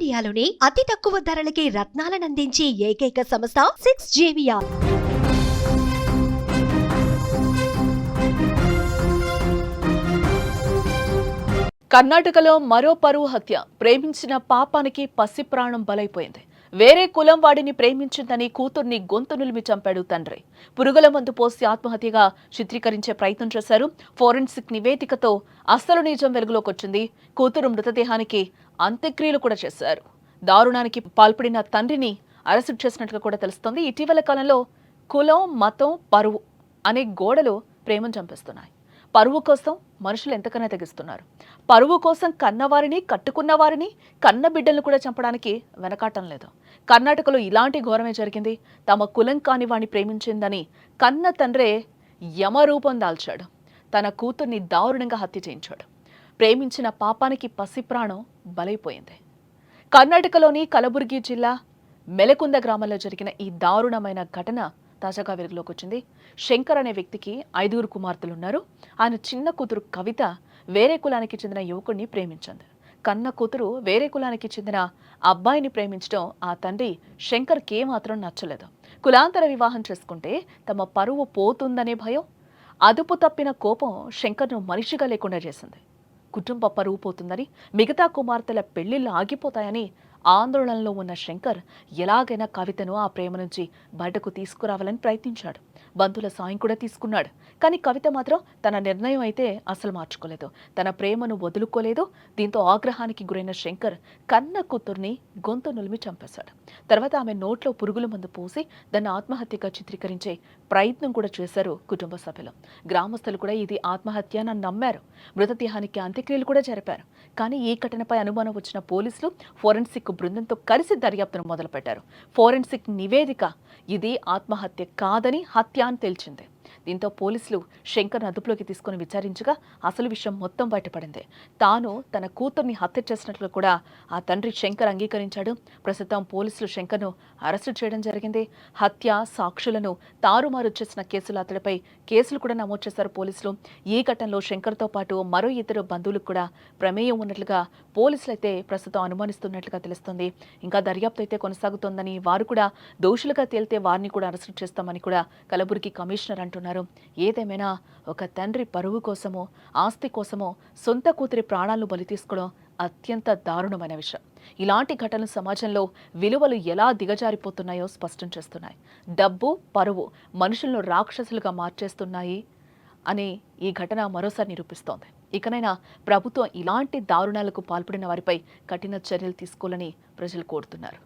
ఇండియాలోనే అతి తక్కువ ధరలకి రత్నాలనందించే ఏకైక సంస్థ 6JVR. కర్ణాటకలో మరో పరువు హత్య. ప్రేమించిన పాపానికి పసి ప్రాణం బలైపోయింది. వేరే కులం వాడిని ప్రేమించిందని కూతుర్ని గొంతు నులిమి చంపాడు తండ్రి. పురుగుల మందు పోసి ఆత్మహత్యగా చిత్రీకరించే ప్రయత్నం చేశారు. ఫోరెన్సిక్ నివేదికతో అసలు నిజం వెలుగులోకి వచ్చింది. కూతురు మృతదేహానికి అంత్యక్రియలు కూడా చేశారు. దారుణానికి పాల్పడిన తండ్రిని అరెస్టు చేసినట్లు కూడా తెలుస్తోంది. ఇటీవల కాలంలో కులం, మతం, పరువు అనే గోడలు ప్రేమను చంపేస్తున్నాయి. పరువు కోసం మనుషులు ఎంతకన్నా తెగిస్తున్నారు. పరువు కోసం కన్నవారిని, కట్టుకున్న వారిని, కన్న బిడ్డలను కూడా చంపడానికి వెనకాటం లేదు. కర్ణాటకలో ఇలాంటి ఘోరమే జరిగింది. తమ కులం కాని వాణ్ణి ప్రేమించిందని కన్న తండ్రే యమరూపం దాల్చాడు. తన కూతుర్ని దారుణంగా హత్య చేయించాడు. ప్రేమించిన పాపానికి పసి ప్రాణం బలైపోయింది. కర్ణాటకలోని కలబుర్గి జిల్లా మెలకుంద గ్రామంలో జరిగిన ఈ దారుణమైన ఘటన తాజాగా వెలుగులోకి వచ్చింది. శంకర్ అనే వ్యక్తికి 5 కుమార్తెలున్నారు. ఆయన చిన్న కూతురు కవిత వేరే కులానికి చెందిన యువకుడిని ప్రేమించింది. కన్న కూతురు వేరే కులానికి చెందిన అబ్బాయిని ప్రేమించడం ఆ తండ్రి శంకర్కి ఏమాత్రం నచ్చలేదు. కులాంతర వివాహం చేసుకుంటే తమ పరువు పోతుందనే భయం, అదుపు తప్పిన కోపం శంకర్ను మనిషిగా లేకుండా చేసింది. కుటుంబ పరువు పోతుందని, మిగతా కుమార్తెల పెళ్లిళ్ళు ఆగిపోతాయని ఆందోళనలో ఉన్న శంకర్ ఎలాగైనా కవితను ఆ ప్రేమ నుంచి బయటకు తీసుకురావాలని ప్రయత్నించాడు. బంధువుల సాయం కూడా తీసుకున్నాడు. కానీ కవిత మాత్రం తన నిర్ణయం అయితే అసలు మార్చుకోలేదు. తన ప్రేమను వదులుకోలేదు. దీంతో ఆగ్రహానికి గురైన శంకర్ కన్న కూతుర్ని గొంతు నులిమి చంపేశాడు. తర్వాత ఆమె నోట్లో పురుగుల మందు పోసి దాన్ని ఆత్మహత్యగా చిత్రీకరించే ప్రయత్నం కూడా చేశారు కుటుంబ సభ్యులు. గ్రామస్తులు కూడా ఇది ఆత్మహత్య అని నమ్మారు. మృతదేహానికి అంత్యక్రియలు కూడా జరిపారు. కానీ ఈ ఘటనపై అనుమానం వచ్చిన పోలీసులు ఫోరెన్సిక్ బృందంతో కలిసి దర్యాప్తును మొదలుపెట్టారు. ఫోరెన్సిక్ నివేదిక ఇది ఆత్మహత్య కాదని హత్య అని తేల్చింది. దీంతో పోలీసులు శంకర్ను అదుపులోకి తీసుకుని విచారించగా అసలు విషయం మొత్తం బయటపడింది. తాను తన కూతుర్ని హత్య చేసినట్లు కూడా ఆ తండ్రి శంకర్ అంగీకరించాడు. ప్రస్తుతం పోలీసులు శంకర్ను అరెస్టు చేయడం జరిగింది. హత్య, సాక్షులను తారుమారు చేసిన కేసులు అతడిపై కేసులు కూడా నమోదు చేశారు పోలీసులు. ఈ ఘటనలో శంకర్తో పాటు మరో ఇద్దరు బంధువులకు కూడా ప్రమేయం ఉన్నట్లుగా పోలీసులు అయితే ప్రస్తుతం అనుమానిస్తున్నట్లుగా తెలుస్తుంది. ఇంకా దర్యాప్తు అయితే కొనసాగుతోందని, వారు కూడా దోషులుగా తేలితే వారిని కూడా అరెస్టు చేస్తామని కూడా కలబుర్గి కమిషనర్ అంటున్నారు. ఏదేమైనా ఒక తండ్రి పరువు కోసమో, ఆస్తి కోసమో సొంత కూతురి ప్రాణాలను బలి తీసుకోవడం అత్యంత దారుణమైన విషయం. ఇలాంటి ఘటనలు సమాజంలో విలువలు ఎలా దిగజారిపోతున్నాయో స్పష్టం చేస్తున్నాయి. డబ్బు, పరువు మనుషులను రాక్షసులుగా మార్చేస్తున్నాయి అని ఈ ఘటన మరోసారి నిరూపిస్తోంది. ఇకనైనా ప్రభుత్వం ఇలాంటి దారుణాలకు పాల్పడిన వారిపై కఠిన చర్యలు తీసుకోవాలని ప్రజలు కోరుతున్నారు.